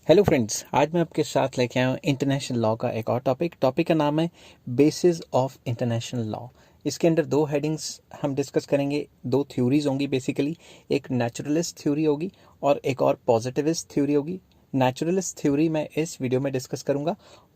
Hello friends, आज मैं आपके साथ लेके आया हूँ इंटरनेशनल लॉ का एक और टॉपिक का नाम है बेसिस ऑफ इंटरनेशनल लॉ। इसके अंदर दो हेडिंग्स हम डिस्कस करेंगे, दो थ्योरीज होंगी बेसिकली। एक नेचुरलिस्ट थ्योरी होगी और एक और पॉजिटिविस्ट थ्योरी होगी। नेचुरलिस्ट थ्योरी मैं इस वीडियो में डिस्कस करूंगा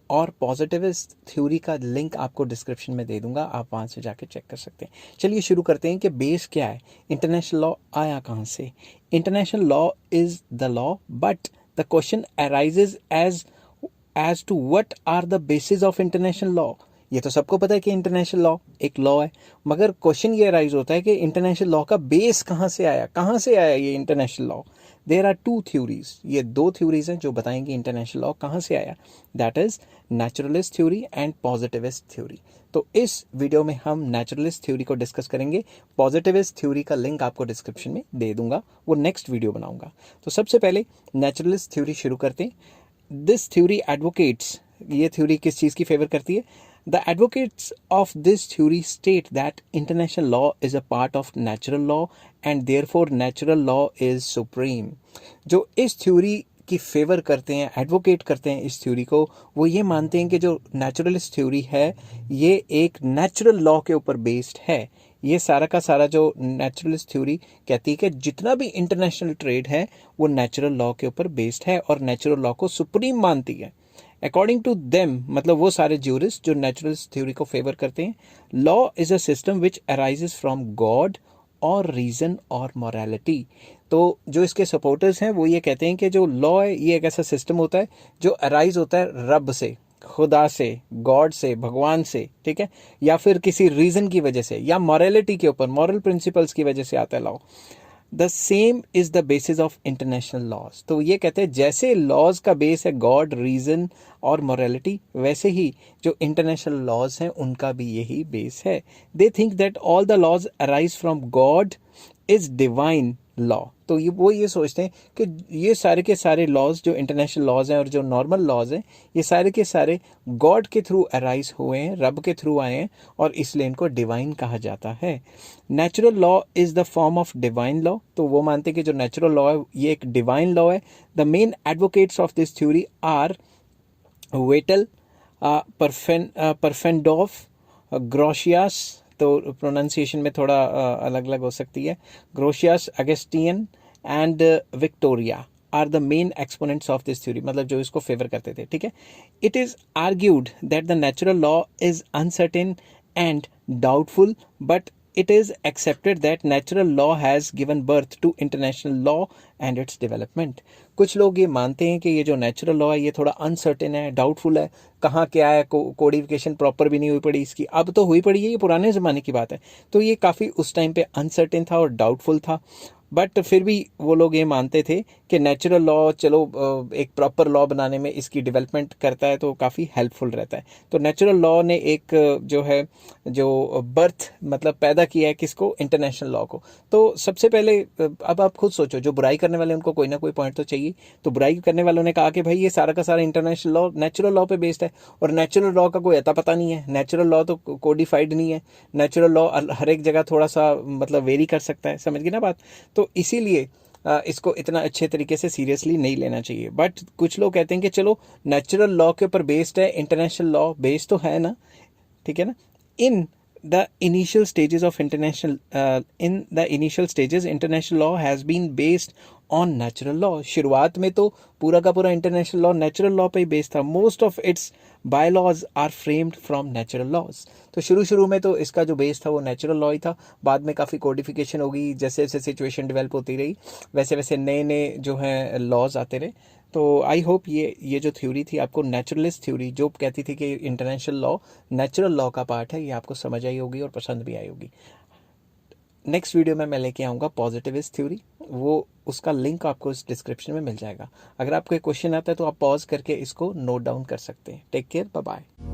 और पॉजिटिविस्ट थ्योरी का लिंक आपको डिस्क्रिप्शन में दे दूंगा, आप वहां से जाके चेक कर सकते हैं। चलिए शुरू करते हैं कि बेस क्या है, इंटरनेशनल लॉ आया कहाँ से। International law is the law, but the question arises as to what are the basis of international law। ये तो सबको पता है कि इंटरनेशनल लॉ एक लॉ है, मगर क्वेश्चन ये अराइज होता है कि इंटरनेशनल लॉ का बेस कहाँ से आया ये international law. There are two theories, ये दो थ्योरीज हैं जो बताएंगे इंटरनेशनल लॉ कहाँ से आया। That is naturalist theory and positivist theory. तो इस वीडियो में हम नेचुरलिस्ट थ्योरी को डिस्कस करेंगे। पॉजिटिविस्ट थ्योरी का लिंक आपको डिस्क्रिप्शन में दे दूंगा, वो नेक्स्ट वीडियो बनाऊंगा। तो सबसे पहले नेचुरलिस्ट थ्योरी शुरू करते हैं। दिस थ्योरी एडवोकेट्स, ये थ्योरी किस चीज़ की फेवर करती है? The advocates of this theory state that international law is a part of natural law and therefore natural law is supreme। जो इस थ्योरी की फेवर करते हैं, एडवोकेट करते हैं इस थ्योरी को, वो ये मानते हैं कि जो नेचुरलिस्ट थ्योरी है ये एक नेचुरल लॉ के ऊपर बेस्ड है। ये सारा का सारा जो नेचुरलिस्ट थ्योरी कहती है कि जितना भी इंटरनेशनल ट्रेड है वो नेचुरल लॉ के ऊपर बेस्ड है और नेचुरल लॉ को सुप्रीम मानती है। अकॉर्डिंग टू देम, मतलब वो सारे ज्यूरिस्ट जो नेचुरलिस्ट थ्योरी को फेवर करते हैं, law is a system which arises from God और रीजन और मॉरलिटी। तो जो इसके सपोर्टर्स हैं वो ये कहते हैं कि जो लॉ है ये एक ऐसा सिस्टम होता है जो अराइज होता है रब से, खुदा से, गॉड से, भगवान से, ठीक है, या फिर किसी रीजन की वजह से या मॉरलिटी के ऊपर, मॉरल प्रिंसिपल्स की वजह से आता है law. The same is the basis of international laws. तो ये कहते हैं जैसे लॉज का बेस है गॉड, रीजन और मॉरलिटी, वैसे ही जो इंटरनेशनल लॉज हैं उनका भी यही बेस है। They think that all the laws arise from God is divine law. तो ये सोचते हैं कि ये सारे के सारे लॉज जो इंटरनेशनल लॉज हैं और जो नॉर्मल लॉज हैं ये सारे के सारे गॉड के थ्रू अराइज हुए हैं, रब के थ्रू आए हैं और इसलिए इनको डिवाइन कहा जाता है। Natural law is the form of divine law. तो वो मानते हैं कि जो नेचुरल लॉ है ये एक डिवाइन लॉ है। The main advocates of this theory are Vattel, Pufendorf, Grotius, तो प्रोनाउंसिएशन में थोड़ा अलग अलग हो सकती है, Grotius, Augustine and Victoria are the main exponents of this theory, मतलब जो इसको फेवर करते थे, ठीक है। It is argued that the natural law is uncertain and doubtful, but it is accepted that natural law has given birth to international law and its development। कुछ लोग ये मानते हैं कि ये जो नेचुरल लॉ है ये थोड़ा अनसर्टेन है, डाउटफुल है, कहाँ क्या है, कोडिफिकेशन प्रॉपर भी नहीं हुई पड़ी इसकी, अब तो हुई पड़ी है, ये पुराने ज़माने की बात है। तो ये काफ़ी उस टाइम पे अनसर्टेन था और डाउटफुल था, बट फिर भी वो लोग ये मानते थे कि नेचुरल लॉ चलो एक प्रॉपर लॉ बनाने में इसकी डेवलपमेंट करता है तो काफ़ी हेल्पफुल रहता है। तो नेचुरल लॉ ने एक जो है जो बर्थ मतलब पैदा किया है किसको, इंटरनेशनल लॉ को। तो सबसे पहले अब आप खुद सोचो, जो बुराई करने वाले उनको कोई ना कोई पॉइंट तो चाहिए। तो बुराई करने वालों ने कहा कि भाई ये सारा का सारा इंटरनेशनल लॉ नेचुरल लॉ पे बेस्ड है और नेचुरल लॉ का कोई अता पता नहीं है, नेचुरल लॉ तो कोडिफाइड नहीं है, नेचुरल लॉ हर एक जगह थोड़ा सा मतलब वेरी कर सकता है, समझ गए ना बात। तो इसीलिए इसको इतना अच्छे तरीके से सीरियसली नहीं लेना चाहिए। बट कुछ लोग कहते हैं कि चलो नेचुरल लॉ के ऊपर बेस्ड है, इंटरनेशनल लॉ बेस्ड तो है ना, ठीक है ना। In the initial stages of international law has been based on natural law. शुरुआत में तो पूरा का पूरा इंटरनेशनल लॉ नेचुरल लॉ पे ही बेस्ड था। Most of its bylaws are framed from natural laws. तो शुरू में तो इसका जो बेस था वो नेचुरल लॉ ही था, बाद में काफ़ी कोडिफिकेशन होगी, जैसे जैसे सिचुएशन डेवलप होती रही वैसे वैसे नए नए जो हैं लॉज आते रहे। तो आई होप ये जो थ्योरी थी आपको, नेचुरलिस्ट थ्योरी जो कहती थी कि इंटरनेशनल लॉ नेचुरल लॉ का पार्ट है, ये आपको समझ आई होगी और पसंद भी आई होगी। नेक्स्ट वीडियो में मैं लेके आऊँगा पॉजिटिविस्ट थ्योरी, वो उसका लिंक आपको इस डिस्क्रिप्शन में मिल जाएगा। अगर आपको कोई क्वेश्चन आता है तो आप पॉज करके इसको नोट डाउन कर सकते हैं। Take care, bye bye.